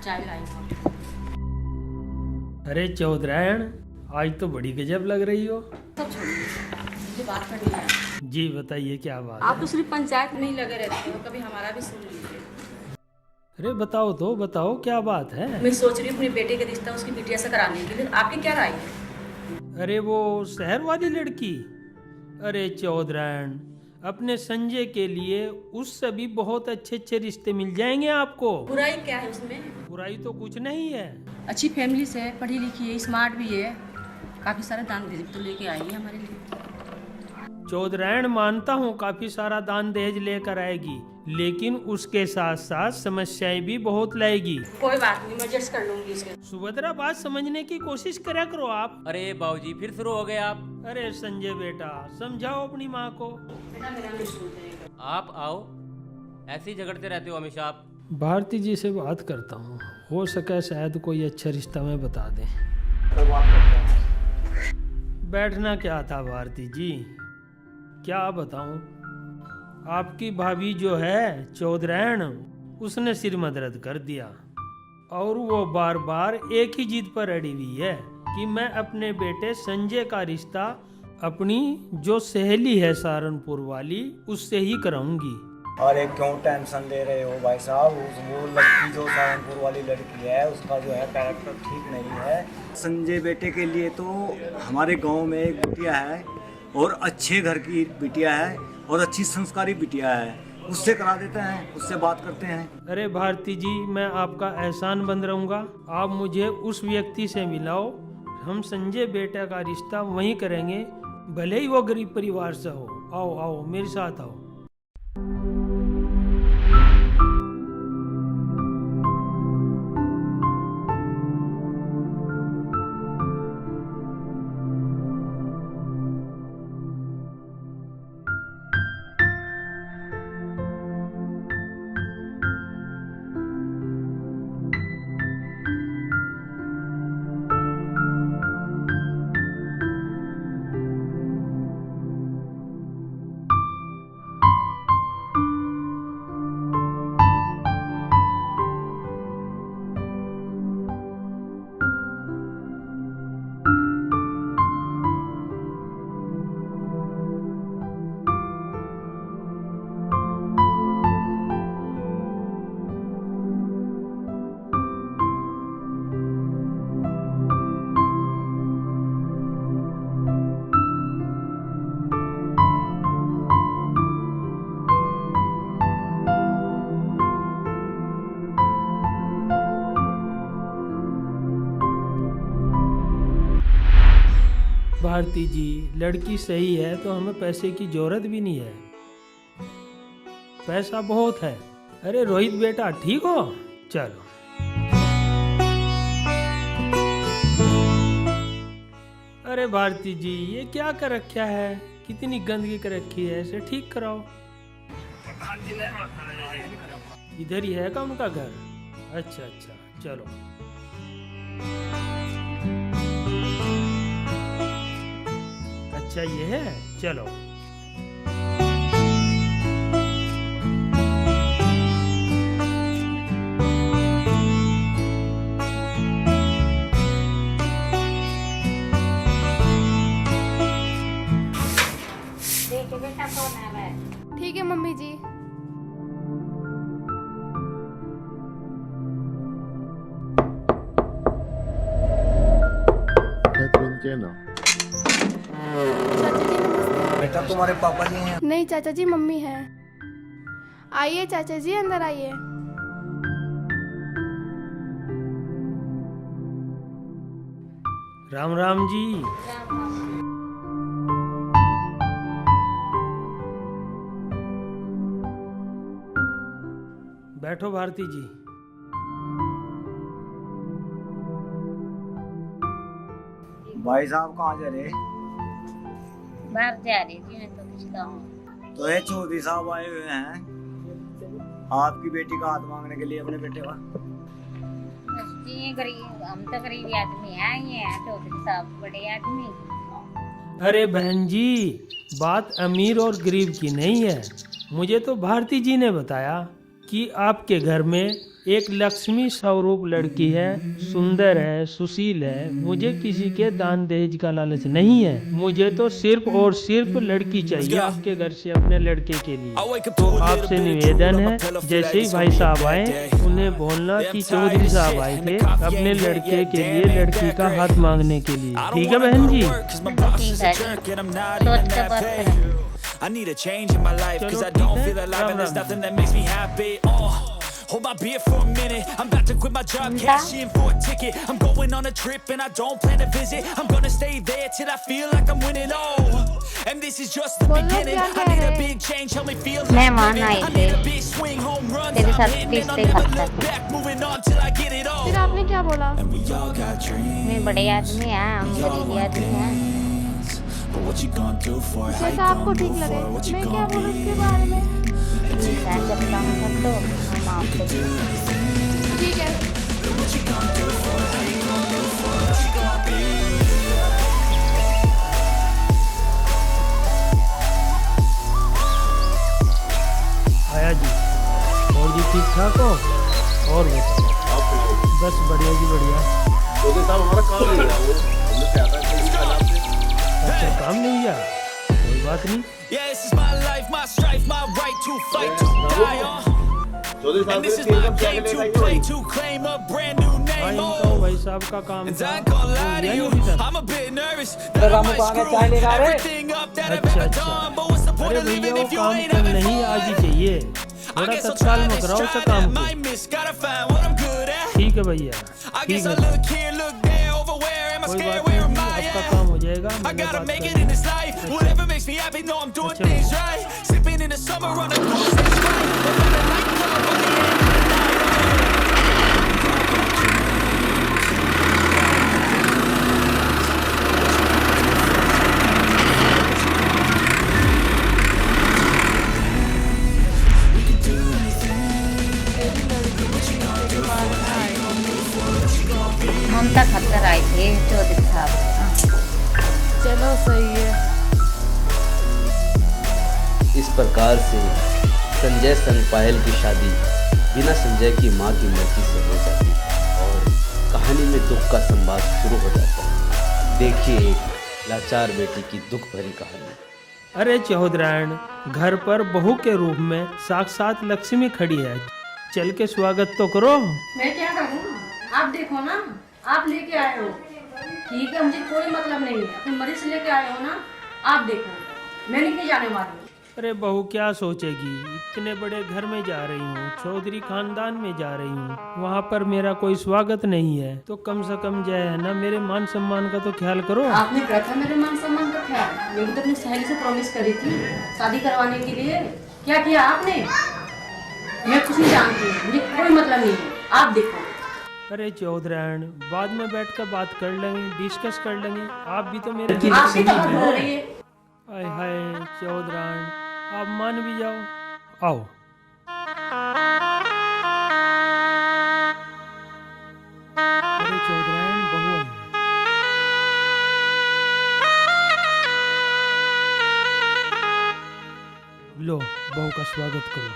चाय लाई हूँ। अरे चौधरायण, आज तो बड़ी गजब लग रही हो। सब छोड़िए, मुझे बात करनी है। जी बताइए क्या बात आप है? तो सिर्फ पंचायत में ही लगे रहते हो, कभी हमारा भी सुन लीजिए। अरे बताओ तो, बताओ क्या बात है? मैं सोच रही हूँ अपने बेटे का रिश्ता उसकी बिटिया से कराने के लिए, आपकी क्या राय है? अरे वो शहर वाली लड़की? अरे चौधरायण, अपने संजय के लिए उससे भी बहुत अच्छे अच्छे रिश्ते मिल जाएंगे आपको। बुराई क्या है उसमें? बुराई तो कुछ नहीं है। अच्छी फैमिली से है, पढ़ी लिखी है, स्मार्ट भी है, काफी सारे दान दहेज तो लेके आएगी हमारे लिए। चौधरायण, मानता हूँ काफी सारा दान दहेज लेकर आएगी, लेकिन उसके साथ साथ समस्याएं भी बहुत लाएगी। कोई बात नहीं, मैं एडजस्ट कर लूंगी इसके। सुभद्रा, बात समझने की कोशिश करा करो आप। अरे बाबूजी, फिर शुरू हो गए आप। अरे संजय बेटा, समझाओ अपनी माँ को। बेटा मेरा नहीं सुनते। आप आओ, ऐसे ही झगड़ते रहते हो हमेशा आप। भारती जी से बात करता हूँ, हो सके शायद कोई अच्छा रिश्ता में बता दें। बैठना क्या था भारती जी, क्या बताऊं। आपकी भाभी जो है चौधरायण, उसने सिर मदरद कर दिया और वो बार बार एक ही जिद पर अड़ी हुई है कि मैं अपने बेटे संजय का रिश्ता अपनी जो सहेली है सहारनपुर वाली उससे ही कराऊंगी। अरे क्यों टेंशन ले रहे हो भाई साहब? वो लड़की जो सहारनपुर वाली लड़की है उसका जो है कैरेक्टर ठीक नहीं है। संजय बेटे के लिए तो हमारे गांव में एक बिटिया है और अच्छे घर की बिटिया है और अच्छी संस्कारी बिटिया है, उससे करा देते हैं, उससे बात करते हैं। अरे भारती जी, मैं आपका एहसान बंद रहूंगा, आप मुझे उस व्यक्ति से मिलाओ, हम संजय बेटा का रिश्ता वहीं करेंगे, भले ही वो गरीब परिवार से हो। आओ आओ मेरे साथ आओ। भारती जी, लड़की सही है तो हमें पैसे की जरूरत भी नहीं है, पैसा बहुत है। अरे रोहित बेटा, ठीक हो? चलो। अरे भारती जी, ये क्या कर रखा है, कितनी गंदगी कर रखी है, इसे ठीक कराओ। इधर ही है का उनका घर? अच्छा अच्छा, चलो। अच्छा ये है, चलो। ठीक है मम्मी जी। चाचा जी नमस्ते। बेटा तुम्हारे पापा जी हैं? नहीं चाचा जी मम्मी है। आइए चाचा जी अंदर आइए। राम राम जी। बैठो भारती जी। भाई साहब कहाँ जा रहे? बाहर जा रही थी मैं तो कुछ कहूँ। तो ये चौधरी साहब आए हुए हैं आपकी बेटी का हाथ मांगने के लिए, अपने बेटे का। बस जी गरीब, हम तो गरीब आदमी हैं, ये हैं चौधरी साहब बड़े आदमी। अरे बहन जी, बात अमीर और गरीब की नहीं है। मुझे तो भारती जी ने बताया कि आपके घर में एक लक्ष्मी स्वरूप लड़की है, सुंदर है, सुशील है। मुझे किसी के दान दहेज का लालच नहीं है। मुझे तो सिर्फ और सिर्फ लड़की चाहिए आपके घर से अपने लड़के के लिए। तो आपसे निवेदन है, जैसे ही भाई साहब आए उन्हें बोलना कि चौधरी साहब आए थे अपने लड़के के लिए लड़की का हाथ मांगने के लिए। ठीक है बहन जी? ठीक है, सोच के बात करें। I need a change in my life, cause I don't feel alive and there's nothing that makes me happy. Hold my beer for a minute, I'm about to quit my job, cash in for a ticket. I'm going on a trip and I don't plan to visit. I'm gonna stay there till I feel like I'm winning, and this is just the beginning. I need a big change, help me feel like I'm living. I need a big swing, home runs, I'm hitting it, I'll never look back, moving on till I get it all. फिर आपने क्या बोला? And we all got dreams, मैं बड़े आदमी हैं, हम गरीब आदमी हैं। but what you gonna do for it? How you जैसा आपको gonna ठीक do लगे। for it? What you मैं क्या gonna बोलूँ be? इसके बारे में? ठीक है, जब काम कर दो हम आपसे ठीक है। आया जी। और जी ठीक ठाक हो? और बताओ। बस बढ़िया जी बढ़िया। अच्छा काम नहीं हुआ? कोई बात नहीं। Yeah, this is my life, my strife, my right to fight, to die on. And this is my game to play, to claim a brand new हाँ name. इनका भाई साहब का काम And था। I ain't gonna lie to हो you, गया नहीं I'm a bit nervous that I might screw everything up that I've अच्छा ever अच्छा। done. But what's the point अरे of भैया living वो if you काम ain't कल having नहीं आज ही fun? चाहिए। I थोड़ा guess I'll तत्काल try में this, कराओ try उसे that, काम को। might miss, gotta find what I'm good at. ठीक है भैया। I ठीक guess है I look here, look there, over where am I कोई scared, बात where am नहीं, I आपका at? काम हो जाएगा। I मैंने gotta बात make कर it in Lee. this life. Whatever makes me happy, know I'm doing things right. Sipping in the summer on a cool stage right. Up at the nightclub on the end of the night. ममता खतर आए थे चौधरी साहब। चलो सही है। इस प्रकार से संजय संग पायल की शादी बिना संजय की मां की मर्जी से हो जाती और कहानी में दुख का संवाद शुरू हो जाता है। देखिए एक लाचार बेटी की दुख भरी कहानी। अरे चौधरायण, घर पर बहू के रूप में साक्षात लक्ष्मी खड़ी है। चल के स्वागत तो करो। मैं क्या करूँ? आप देखो ना, आप लेके आए हो, ठीक है, मुझे कोई मतलब नहीं है। अपने मरीज से लेके आए हो ना, आप देखो, मैं नहीं जाने वाली। अरे बहू क्या सोचेगी? इतने बड़े घर में जा रही हूँ, चौधरी खानदान में जा रही हूँ, वहाँ पर मेरा कोई स्वागत नहीं है, तो कम से कम जो है ना मेरे मान सम्मान का तो ख्याल करो। आपने कहा था मेरे मान सम्मान का ख्याल। मैं भी तो अपनी सहेली से प्रॉमिस करी थी शादी करवाने के लिए। क्या किया आपने? मैं कुछ नहीं जानती हूँ, मुझे कोई मतलब नहीं है, आप देखो। अरे चौधरायण, बाद में बैठ कर बात कर लेंगे, डिस्कस कर लेंगे। आप भी तो मेरे आपकी तो हद हो रही है। आय हाय चौधरायण, आप मान भी जाओ। आओ। अरे चौधरायण, बहू आई है। लो बहू का स्वागत करो।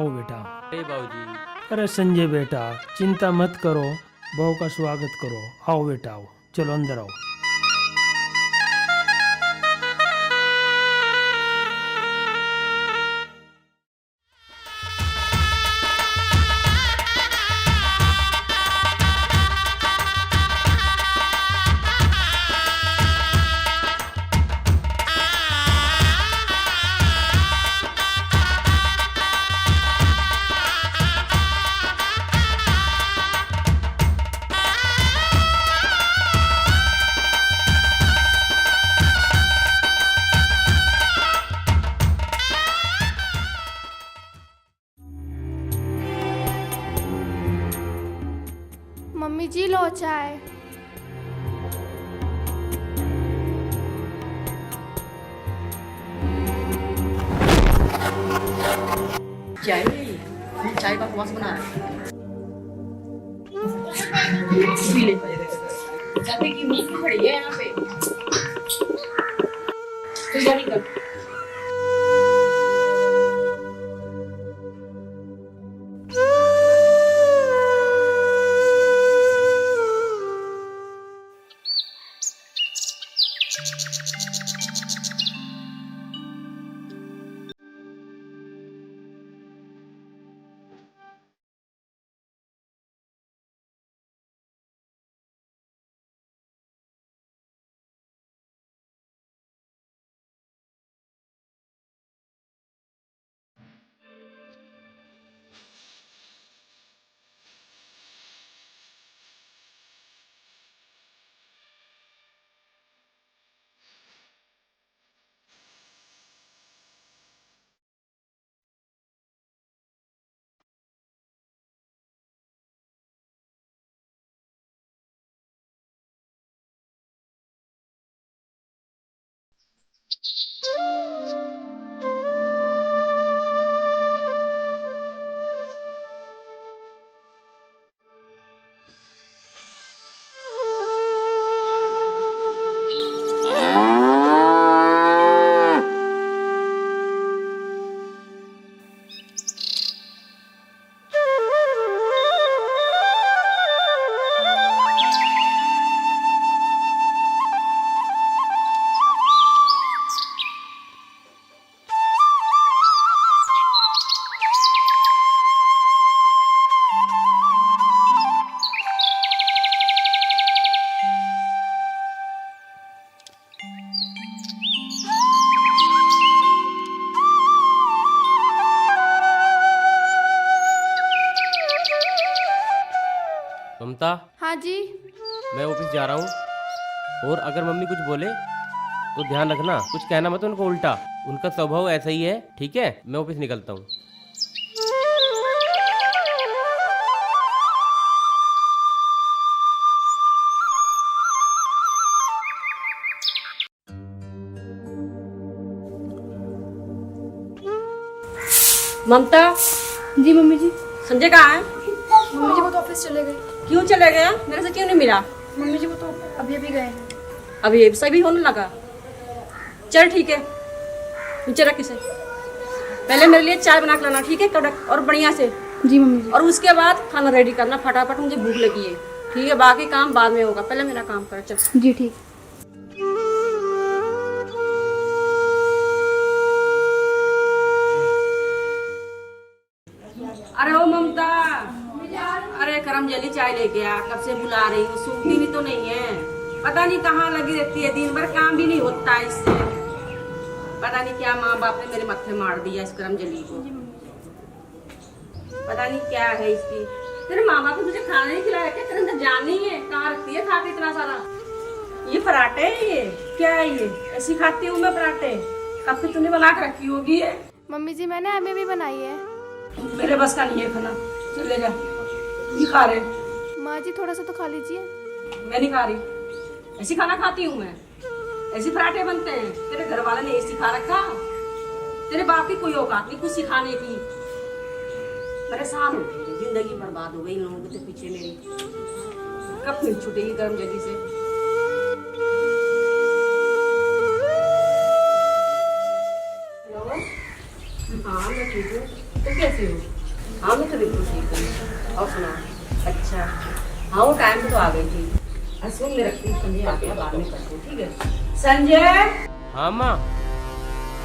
आओ बेटा। अरे बाबूजी, अरे संजय बेटा, चिंता मत करो, बहू का स्वागत करो। आओ बेटा आओ, चलो अंदर आओ। मम्मी जी लो चाय। चाय नहीं, चाय का उपवास बना है। पी ले। जाते की मीठ खड़ी है यहाँ पे। तो जा निकल। ममता, हाँ जी। मैं ऑफिस जा रहा हूँ, और अगर मम्मी कुछ बोले तो ध्यान रखना, कुछ कहना मत उनको उल्टा। उनका स्वभाव ऐसा ही है, ठीक है? मैं ऑफिस निकलता हूँ। ममता, जी मम्मी जी। संजय कहाँ है? मम्मी जी वो तो ऑफिस चले गए। क्यों चले गया? मेरे से क्यों नहीं मिला? मम्मी जी वो तो अभी अभी गए हैं। अभी ये सभी होने लगा। चल ठीक है, नीचे रख इसे। पहले मेरे लिए चाय बना के लाना, ठीक है? कड़क और बढ़िया से। जी मम्मी जी। और उसके बाद खाना रेडी करना फटाफट, मुझे भूख लगी है, ठीक है? बाकी काम बाद में होगा, पहले मेरा काम कर। चल जी ठीक। अरे ओ ममता, अरे करम जल्दी चाय लेके आ, कब से बुला रही हूँ, सुनती भी तो नहीं है। पता नहीं कहाँ लगी रहती है, दिन भर काम भी नहीं होता इससे। पता नहीं क्या माँ बाप ने मेरे मत्थे मार दिया इस करम जली को। पता नहीं क्या है इसकी। तेरे माँ बाप ने तुझे खाना नहीं खिलाया क्या? तेरे अंदर जान नहीं है? कहाँ रखती है खा के इतना सारा? ये पराठे है, ये क्या है? ये ऐसी खाती हूँ मैं पराठे? कब से तूने बना के रखी होगी है? मम्मी जी मैंने एमए भी बनाई है। मेरे बस का नहीं है खाना, चल ले जा। ये खा रहे? माँ जी थोड़ा सा तो खा लीजिए। मैं नहीं खा रही, ऐसी खाना खाती हूँ मैं, ऐसे पराठे बनते हैं। तेरे घर वाले ने ये सिखा रखा? तेरे बाप की कोई औकात नहीं कुछ सिखाने की। परेशान हो गई, जिंदगी बर्बाद हो गई इन लोगों के पीछे मेरी। कब फिर छूटेगी गर्म जल्दी से? हेलो, हाँ मैं ठीक हूँ। तुम कैसी हो? हाँ मैं तो बिल्कुल ठीक हूँ। और सुना? अच्छा हाँ वो टाइम पे तो आ गई थी। सुन मैं रखती हूँ, संजय आ गया बाद में करती हूँ, ठीक है? संजय हाँ माँ,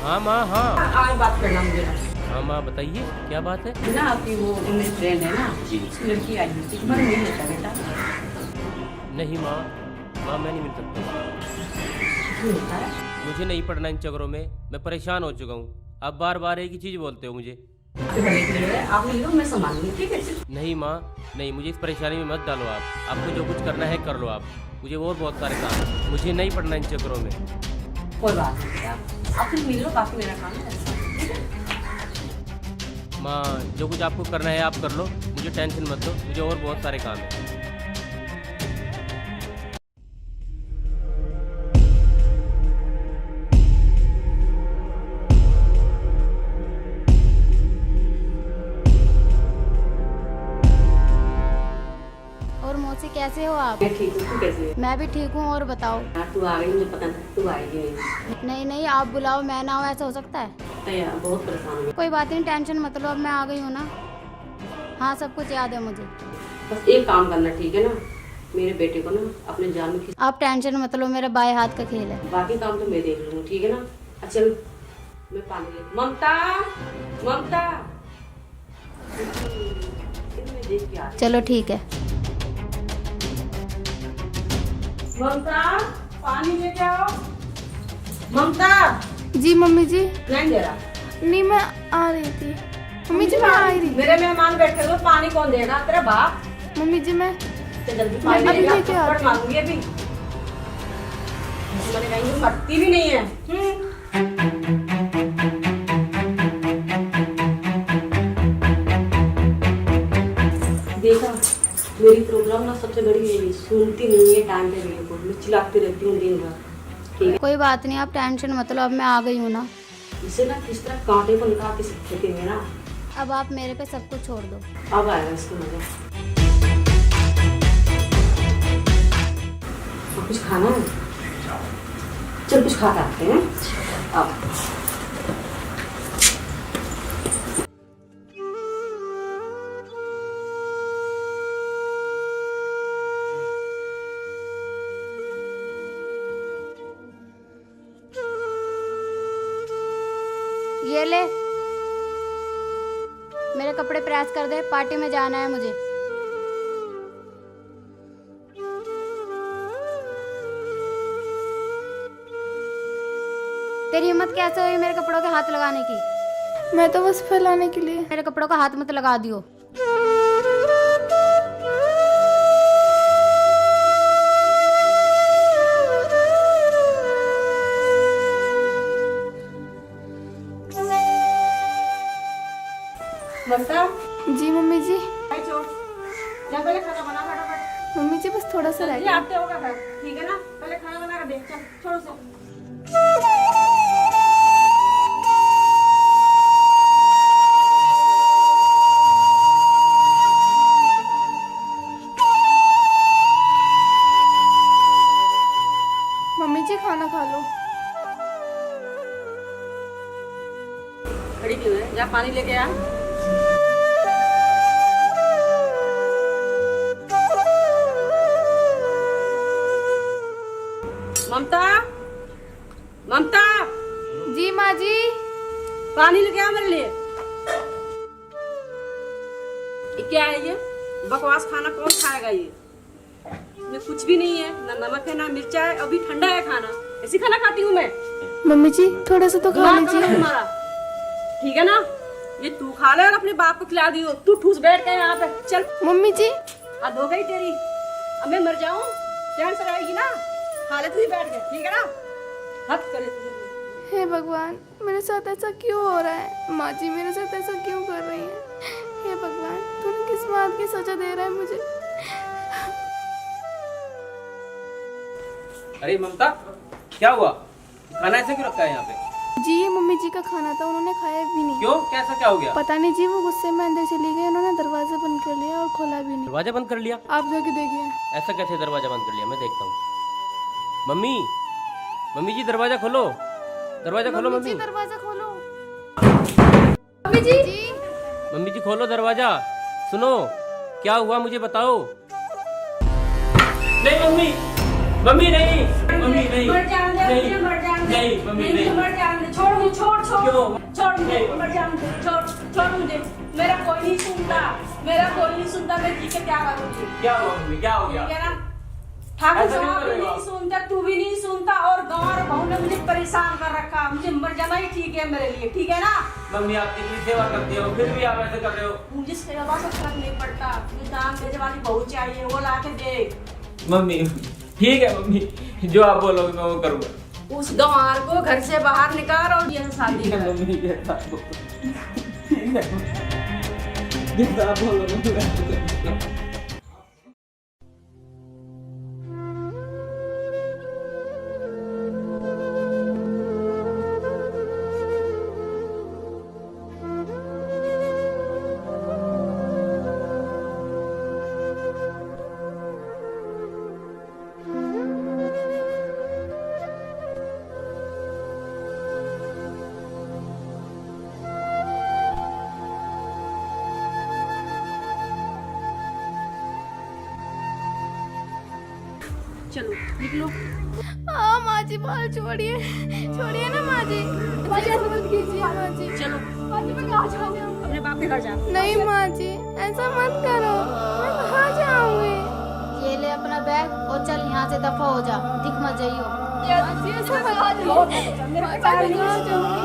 हाँ माँ, हाँ आज बात करना मुझे हाँ माँ, बताइए क्या बात है। ना। आपकी वो मेरी फ्रेंड है ना, जी। उसकी लड़की आई थी, तुम्हारे नहीं लेता बेटा? नहीं माँ, माँ मैं नहीं मिल सकता। क्यों होता है? मुझे नहीं पढ़ना इन चक्करों में, मैं परेशान हो चुका हूँ। आप बार बार एक ही चीज़ बोलते हो मुझे। आपके भले के लिए है, आप मिलो मैं संभालूंगी, ठीक है? नहीं माँ नहीं, मुझे इस परेशानी में मत डालो आप। आपको जो कुछ करना है कर लो आप, मुझे और बहुत सारे काम हैं। मुझे नहीं पढ़ना इन चक्करों में। कोई बात नहीं बेटा, आप सिर्फ मिल लो, बाकी मेरा काम है, ठीक है? माँ जो कुछ आपको करना है आप कर लो, मुझे टेंशन मत दो, मुझे और बहुत सारे काम हैं। और मौसी कैसे हो आप? मैं ठीक हूँ, तू कैसी है? मैं भी ठीक हूँ। और बताओ। यार तू आ गई, मुझे पता था तू आएगी नहीं। नहीं नहीं, आप बुलाओ मैं ना हो, ऐसा हो सकता है? तो यार बहुत परेशान हूँ। कोई बात नहीं, टेंशन मत लो, अब मैं आ गई हूँ ना। हाँ सब कुछ याद है मुझे। बस एक काम करना, ठीक है ना? मेरे बेटे को ना अपने जाल में आप टेंशन मत लो, मेरे बाएं हाथ का खेल है। बाकी काम तो मैं देख लूंगी, ठीक है ना? अच्छा चल मैं पानी ले। ममता, ममता मैं देख के आ रही चलो ठीक है। हूँ। ममता पानी लेके आओ। ममता जी मम्मी जी। नहीं दे रहा। नहीं मैं आ रही थी। मम्मी जी मैं आ रही थी। मेरे मेहमान बैठे हो, पानी कौन देगा? तेरा बाप। मम्मी जी मैं तो जल्दी पानी अभी लेके लेके आ, आती थप्पड़ मारूंगी अभी। मैंने कहीं मरती भी नहीं है। देखा मेरी प्रोग्राम ना सबसे बड़ी है, सुनती नहीं है टाइम पे मेरे को, मैं चिल्लाती रहती हूँ दिन भर, ठीक है? कोई बात नहीं, आप टेंशन मत लो, अब मैं आ गई हूँ ना। इसे ना किस तरह कांटे को निकाल के फेंकेंगे ना। अब आप मेरे पे सब कुछ छोड़ दो। अब आएगा इसको मजा। और कुछ खाना है? चल कुछ खा के आते हैं। अब ये ले, मेरे कपड़े प्रेस कर दे, पार्टी में जाना है मुझे। तेरी हिम्मत कैसे हुई मेरे कपड़ों के हाथ लगाने की? मैं तो बस फैलाने के लिए। मेरे कपड़ों का हाथ मत लगा दियो। ममता जी मम्मी जी। भाई चो जा पहले खाना बना फटाफट। मम्मी जी बस थोड़ा सा रह जल्दी गया। आते होगा घर, ठीक है ना? पहले खाना बना कर देख, चल छोड़ो से। मम्मी जी खाना खा लो। खड़ी क्यों है? जा पानी लेके आ। ममता, ममता जी माँ जी। पानी लेके आ मेरे लिए। ये क्या है? ये बकवास खाना कौन खाएगा? ये इसमें कुछ भी नहीं है, ना नमक है ना मिर्चा है, अभी ठंडा है खाना। ऐसी खाना खाती हूँ मैं? मम्मी जी थोड़ा सा तो खा दिमाग कहाँ है लीजिए। तुम्हारा? ठीक है ना? ये तू खा ले और अपने बाप को खिला दियो। तू ठूस बैठ गए यहाँ पे। चल मम्मी जी हद हो गई तेरी। अब मैं मर जाऊं चैन से रहेगी ना? खा ले, तू ही बैठ गए, ठीक है ना? हद करे तू। हे भगवान, मेरे साथ ऐसा क्यों हो रहा है? माँ जी मेरे साथ ऐसा क्यों कर रही है? हे भगवान, तूने किस बात की सजा दे रहा है मुझे? अरे ममता क्या हुआ? खाना ऐसे क्यों रखा है यहाँ पे? जी ये मम्मी जी का खाना था, उन्होंने खाया भी नहीं। क्यों, कैसा क्या हो गया? पता नहीं जी, वो गुस्से में अंदर चली गई, उन्होंने दरवाजा बंद कर लिया और खोला भी नहीं। दरवाजा बंद कर लिया? आप जाके देखिए। ऐसा कैसे दरवाजा बंद कर लिया? मैं देखता हूँ। मम्मी, मम्मी जी दरवाजा खोलो, दरवाजा खोलो मम्मी। दरवाजा खोलो। मम्मी जी मम्मी जी खोलो दरवाजा। सुनो, क्या हुआ मुझे बताओ। नहीं मम्मी, मम्मी नहीं, मम्मी नहीं, मर जाने दे, नहीं, मर जाने दे, नहीं मम्मी नहीं, मर जाने दे, छोड़ मुझे, छोड़ क्यों? छोड़ मुझे, मर जाने दे, छोड़ मुझे, मेरा कोई नहीं सुनता, मैं जी के क्या करूँगी? क्या हुआ मम्मी, क्या हो गया? ठीक है ना? ठाकुर ऐसा क्यों साहब कर रहे भी हो नहीं आप? सुनता, तू भी नहीं सुनता, और गाँव और बहू ने मुझे परेशान कर रखा। मुझे मर जाना ही ठीक है मेरे लिए, ठीक है ना? मम्मी आप कितनी सेवा करती हो, फिर भी आप ऐसे कर रहे हो। मुझे सेवा से फर्क नहीं पड़ता, मुझे दान देने वाली बहू चाहिए, वो ला के दे। मम्मी ठीक है मम्मी, जो आप बोलोगे मैं वो करूँगा। उस गंवार को घर से बाहर निकाल और ये शादी ठीक है कर। मम्मी, जैसा आप बोलो। ठीक है, जैसा आप बोलोगे मैं वैसे करूँगा। चलो निकलो। हाँ माँ जी, बाल छोड़िए, छोड़िए ना माँ जी, ऐसा मत कीजिए माँ जी। चलो माँ जी मैं कहाँ जाऊँ? अपने बाप के घर जा। नहीं माँ जी, ऐसा मत करो, मैं कहाँ जाऊँगी? ये ले अपना बैग और चल यहाँ से दफा हो जा, दिख मत जाइयो। माँ जी ऐसा मत करो, मेरे माँ पैर जी मैं नहीं कहाँ जाऊँगी?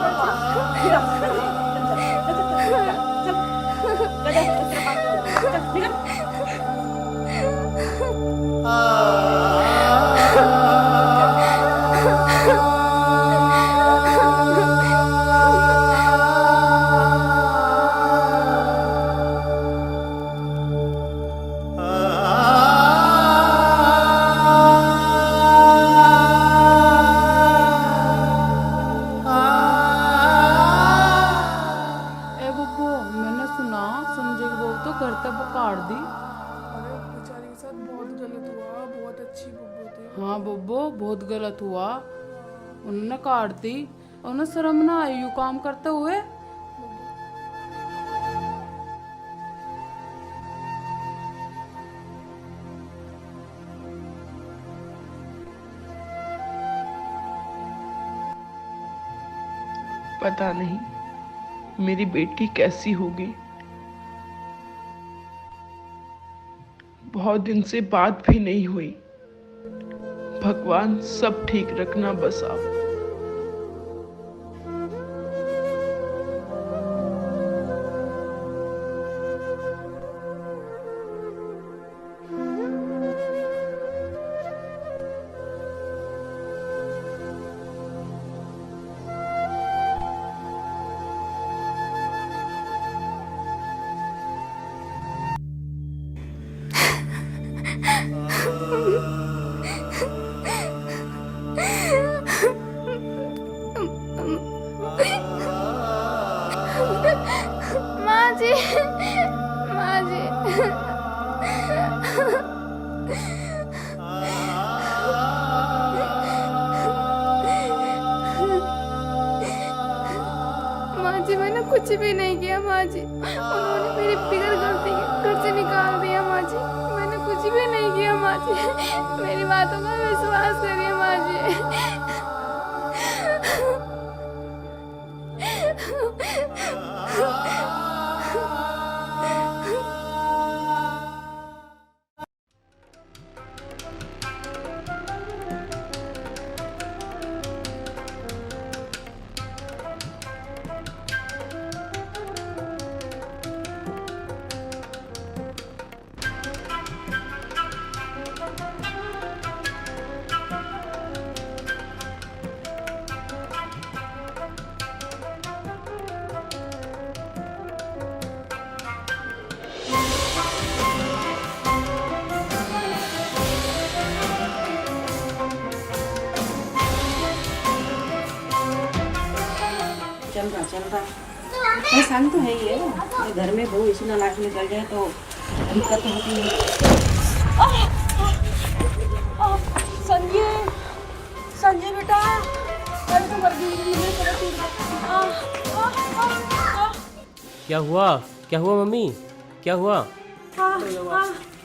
मैंने सुना संजय की बहू तो घर तक काट दी। अरे बेचारी के साथ बहुत गलत हुआ, बहुत अच्छी बब्बू थी। हाँ बब्बो, बहुत गलत हुआ, उन्होंने काट दी। उन्हें शर्म ना आई यूं काम करते हुए। पता नहीं मेरी बेटी कैसी होगी। बहुत दिन से बात भी नहीं हुई। भगवान सब ठीक रखना बस आप। माँ जी, माँ जी, माँ जी मैंने कुछ भी नहीं किया माँ जी, उन्होंने मेरी बिगड़ गलती घर से निकाल दिया माँ जी, मैंने कुछ भी नहीं किया माँ जी, मेरी बातों का विश्वास करिए माँ जी। चल रहा परेशानी तो है ही है। घर में बहू इसी नालायक निकल जाए तो दिक्कत होती है। संजय बेटा, अरे तो मर गई। क्या हुआ, क्या हुआ मम्मी, क्या हुआ?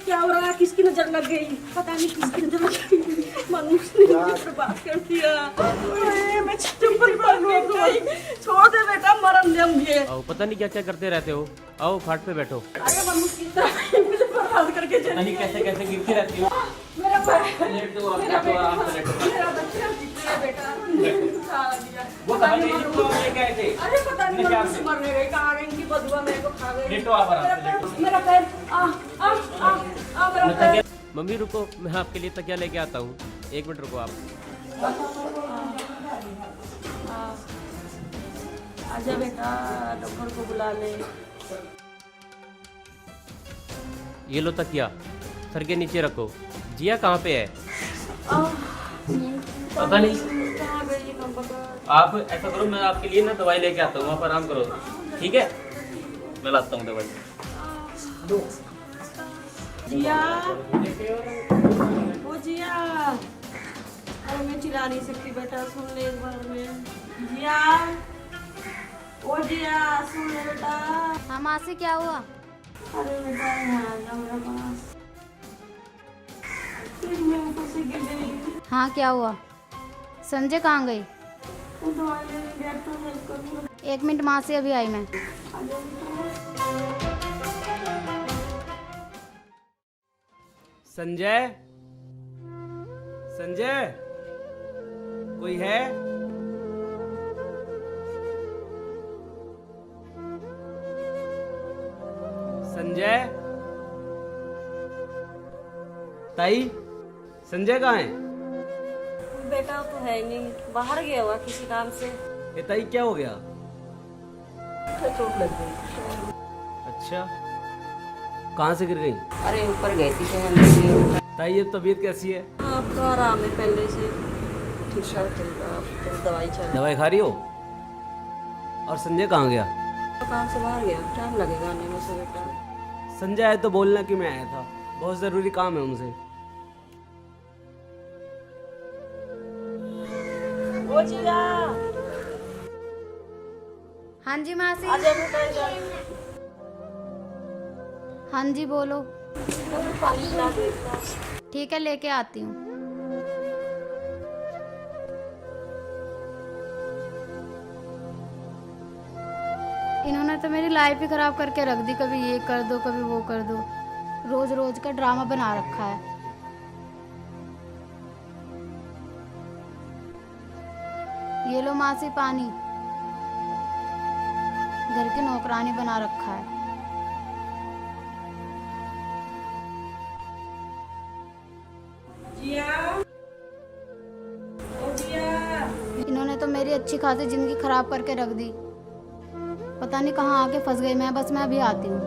क्या हो रहा है? किसकी नजर लग गई? पता नहीं किसकी नजर लग गई। मनुष्य ने मुझे बर्बाद कर दिया। ओए, मैं चप्पल बर्बाद हो गई। छोड़ दे बेटा, मरन दे मुझे। आओ, पता नहीं क्या क्या करते रहते हो। आओ खाट पे बैठो। अरे मनुष्य की तरह मुझे बर्बाद करके चली गई। कैसे कैसे गिरती रहती हो। मेरा पैर, लेट दो आप, मेरा लेट दो आप, बेटा, लेट दो। मेरा बच्चा जीते बेटा। खा दिया। वो कहाँ गई? तुम लेके आए थे। अरे पता नहीं मनुष्य मरने गई, कहाँ गई? इनकी बदुआ मेरे को खा गई। लेटो आप आराम से, लेटो। मेरा पैर, मेरा पैर। मम्मी रुको, मैं आपके लिए तकिया लेके आता हूँ। 1 मिनट रुको आप। आजा बेटा, डॉक्टर को बुला ले। ये लो तकिया, सर के नीचे रखो। जिया कहाँ पे है? पता नहीं। कहाँ गई कहाँ पता। आप ऐसा करो, मैं आपके लिए ना दवाई लेके आता हूँ, आप आराम करो, ठीक है? मैं लाता हूँ दवाई। जिया, ओ जिया, अरे मैं चिल्ला नहीं सकती बेटा, सुन ले एक बार में। जिया, ओ जिया, सुन ले बेटा। हाँ मासी, क्या हुआ? अरे बेटा यहाँ आ जा मेरे पास। फिर मैं ऊपर से गिर गई। हाँ क्या हुआ? संजय कहाँ गई? वो दवाई लेने गया तो हेल्प करूँ। 1 मिनट मासी, अभी आई मैं। आ जा बेटा। संजय, संजय, कोई है? संजय, ताई, संजय कहाँ है? बेटा तो है नहीं, बाहर गया हुआ किसी काम से। ए ताई, क्या हो गया? चोट लग गई। अच्छा, कहाँ से गिर गई? अरे ऊपर गई थी तो ताई, ये तबीयत कैसी है? आपका आराम है पहले से, ठीक ठाक चल रहा है, तो दवाई चल रही दवाई खा रही हो? और संजय कहाँ गया? है। काम से बाहर गया, टाइम लगेगा आने में से बेटा। संजय आए तो बोलना कि मैं आया था, बहुत जरूरी काम है उनसे। ओ जिया, हाँ जी मासी। आजा बेटा इधर। हाँ जी बोलो। पानी पिला दे एक गिलास। ठीक है, लेके आती हूँ। इन्होंने तो मेरी लाइफ ही खराब करके रख दी। कभी ये कर दो, कभी वो कर दो। रोज रोज का ड्रामा बना रखा है। ये लो मासी पानी। घर की नौकरानी बना रखा है। जिया, ओ जिया। इन्होंने तो मेरी अच्छी खासी जिंदगी खराब करके रख दी। पता नहीं कहाँ आके फंस गई मैं। बस मैं अभी आती हूँ।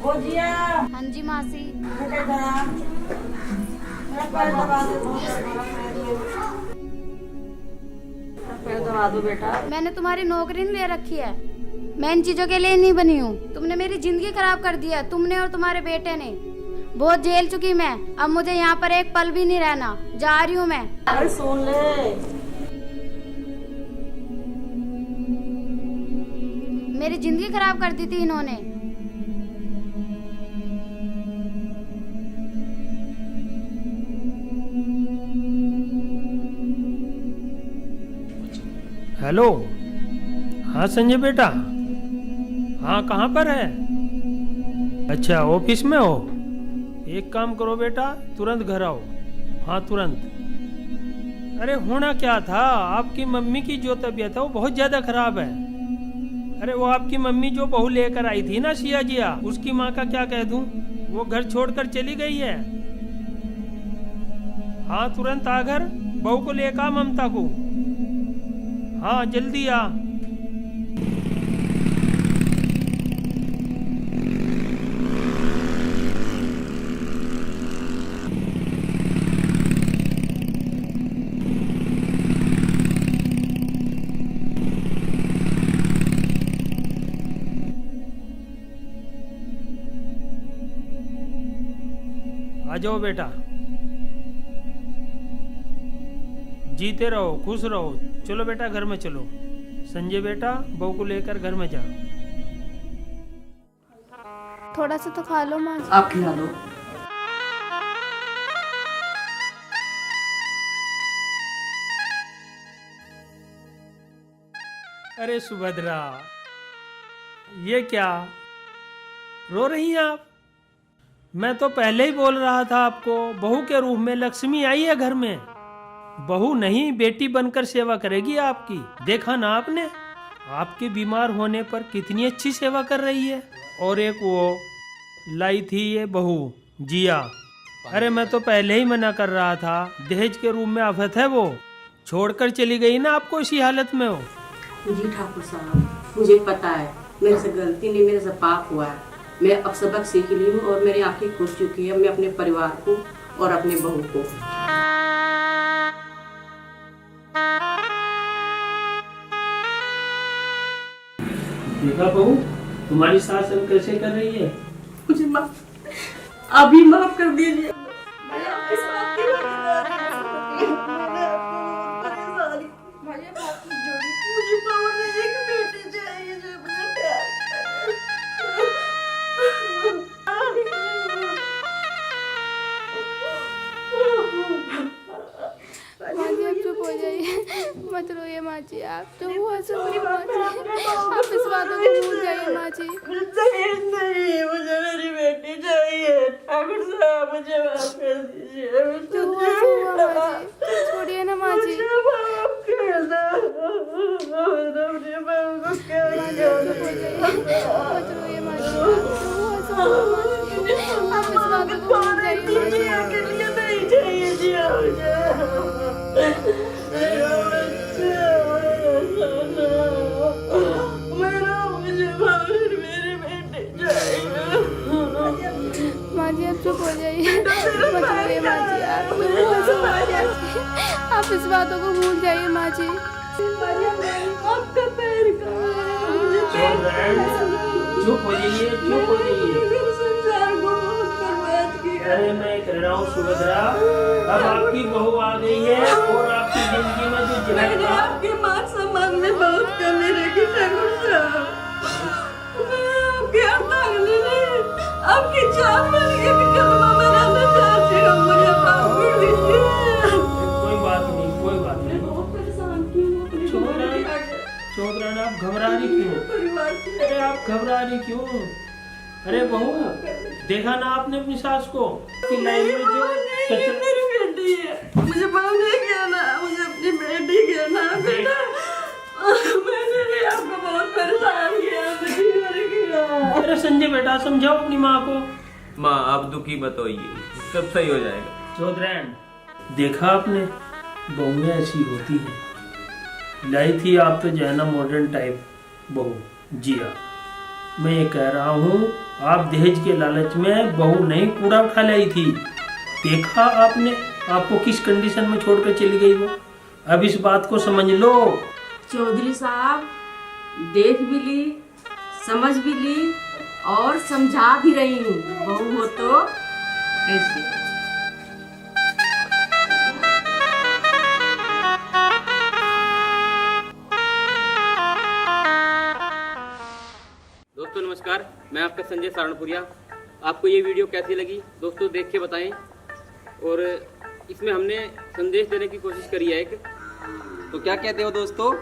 ओ जिया। हाँ जी मासी। बेटा इधर आ। मेरा पैर दबा दे, पैर दबा दो बेटा। मैंने तुम्हारी नौकरी नहीं ले रखी है। मैं इन चीजों के लिए नहीं बनी हूँ। तुमने मेरी जिंदगी खराब कर दिया, तुमने और तुम्हारे बेटे ने। बहुत झेल चुकी मैं। अब मुझे यहाँ पर एक पल भी नहीं रहना। जा रही हूँ मैं। अरे सुन ले, मेरी जिंदगी खराब कर दी थी इन्होंने। हेलो, हाँ संजय बेटा, हाँ कहाँ पर है? अच्छा ऑफिस में हो? एक काम करो बेटा, तुरंत घर आओ। हाँ तुरंत। अरे होना क्या था, आपकी मम्मी की जो तबीयत है वो बहुत ज्यादा खराब है। अरे वो आपकी मम्मी जो बहू लेकर आई थी ना सिया जिया, उसकी माँ का क्या कह दूं, वो घर छोड़कर चली गई है। हाँ तुरंत आ घर, बहू को लेकर आ ममता को। हाँ जल्दी आ। आ जाओ बेटा। जीते रहो, खुश रहो। चलो बेटा घर में चलो। संजय बेटा बहू को लेकर घर में जा। थोड़ा सा तो खा लो माँ जी। आप खिला दो। अरे सुभद्रा, ये क्या रो रही हैं आप? मैं तो पहले ही बोल रहा था आपको, बहू के रूप में लक्ष्मी आई है घर में। बहू नहीं, बेटी बनकर सेवा करेगी आपकी। देखा ना आपने, आपके बीमार होने पर कितनी अच्छी सेवा कर रही है। और एक वो लाई थी ये बहू जिया, अरे मैं तो पहले ही मना कर रहा था, दहेज के रूप में आफत है वो। छोड़कर चली गई ना आपको इसी हालत में हो। जी ठाकुर साहब, मुझे पता है मेरे से गलती नहीं, मेरे से पाप हुआ है। मैं अब सबक सीख ली हूँ और मेरी आंखें खुल चुकी है। मैं अपने परिवार को और अपने बहू को। देखा बहू, तुम्हारी सास अब कैसे कर रही है। मुझे अभी माफ कर दीजिए। मैं आपके साथ ही मुझे बहू नहीं, एक बेटी चाहिए जो मुझे प्यार माँ जी आप चुप हो जाइए, मत रोइए माँ जी। आप जो हुआ सो हुआ माँ जी, आप इस बातों को भूल जाइए माँ जी। नहीं, मुझे मेरी बेटी चाहिए। ठाकुर साहब मुझे माफ कर दीजिए। जो हुआ सो हुआ माँ जी, छोड़िए ना माँ जी। मत रोइए माँ जी, जो हुआ सो हुआ माँ जी। आप इस बातों को भूल जाइए। नहीं चाहिए जिया माँ जी आप चुप हो जाइए, मत रोइए माँ जी। आप इस बातों को भूल जाइए माँ जी। आपका पैर चुप हो जाइए, चुप हो जाइए। अरे मैं कह रहा हूँ सुभद्रा, अब आपकी बहू आ गई है और आपकी जिंदगी में जो मैंने आपके मान सम्मान में बहुत कमी रखी ठाकुर साहब। मैं आपके मांगने नहीं, आपकी जान बन के कदमों में रहना चाहती हूँ। मुझे माफ कर दीजिए। कोई बात नहीं, कोई बात नहीं। बहुत परेशान क्यों अपनी चौधरान आप घबरा रही क्यों? अरे आप घबरा रही क्यों? अरे बहू, देखा ना आपने अपनी सास को कि लाइन में जो मेरी बेटी है। मुझे बहू नहीं कहना, मुझे अपनी बेटी कहना बेटा। मैंने भी आपको बहुत परेशान किया। अरे संजय बेटा समझाओ अपनी माँ को। माँ आप दुखी मत होइए, सब सही हो जाएगा। चौधरान देखा आपने, बहुएं ऐसी होती है। लाई थी आप तो जो है ना मॉडर्न टाइप बहू जिया। मैं ये कह रहा हूँ, आप दहेज के लालच में बहू नहीं पूरा उठा लाई थी। देखा आपने आपको किस कंडीशन में छोड़कर चली गई वो। अब इस बात को समझ लो। चौधरी साहब देख भी ली, समझ भी ली और समझा भी रही हूँ। बहू हो तो ऐसी। दोस्तों नमस्कार, मैं आपका संजय सारणपुरिया। आपको ये वीडियो कैसी लगी दोस्तों देख के बताएं। और इसमें हमने संदेश देने की कोशिश करी है एक। तो क्या कहते हो दोस्तों,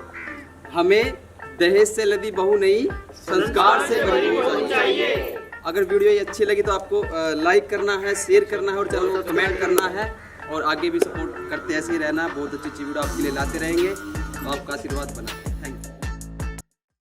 हमें दहेज से लदी बहू नहीं, संस्कार से बहू चाहिए। अगर वीडियो ये अच्छी लगी तो आपको लाइक करना है, शेयर करना है और चैनल को कमेंट करना है। और आगे भी सपोर्ट करते ऐसे ही रहना। बहुत अच्छी वीडियो आपके लिए लाते रहेंगे, तो आपका आशीर्वाद बना।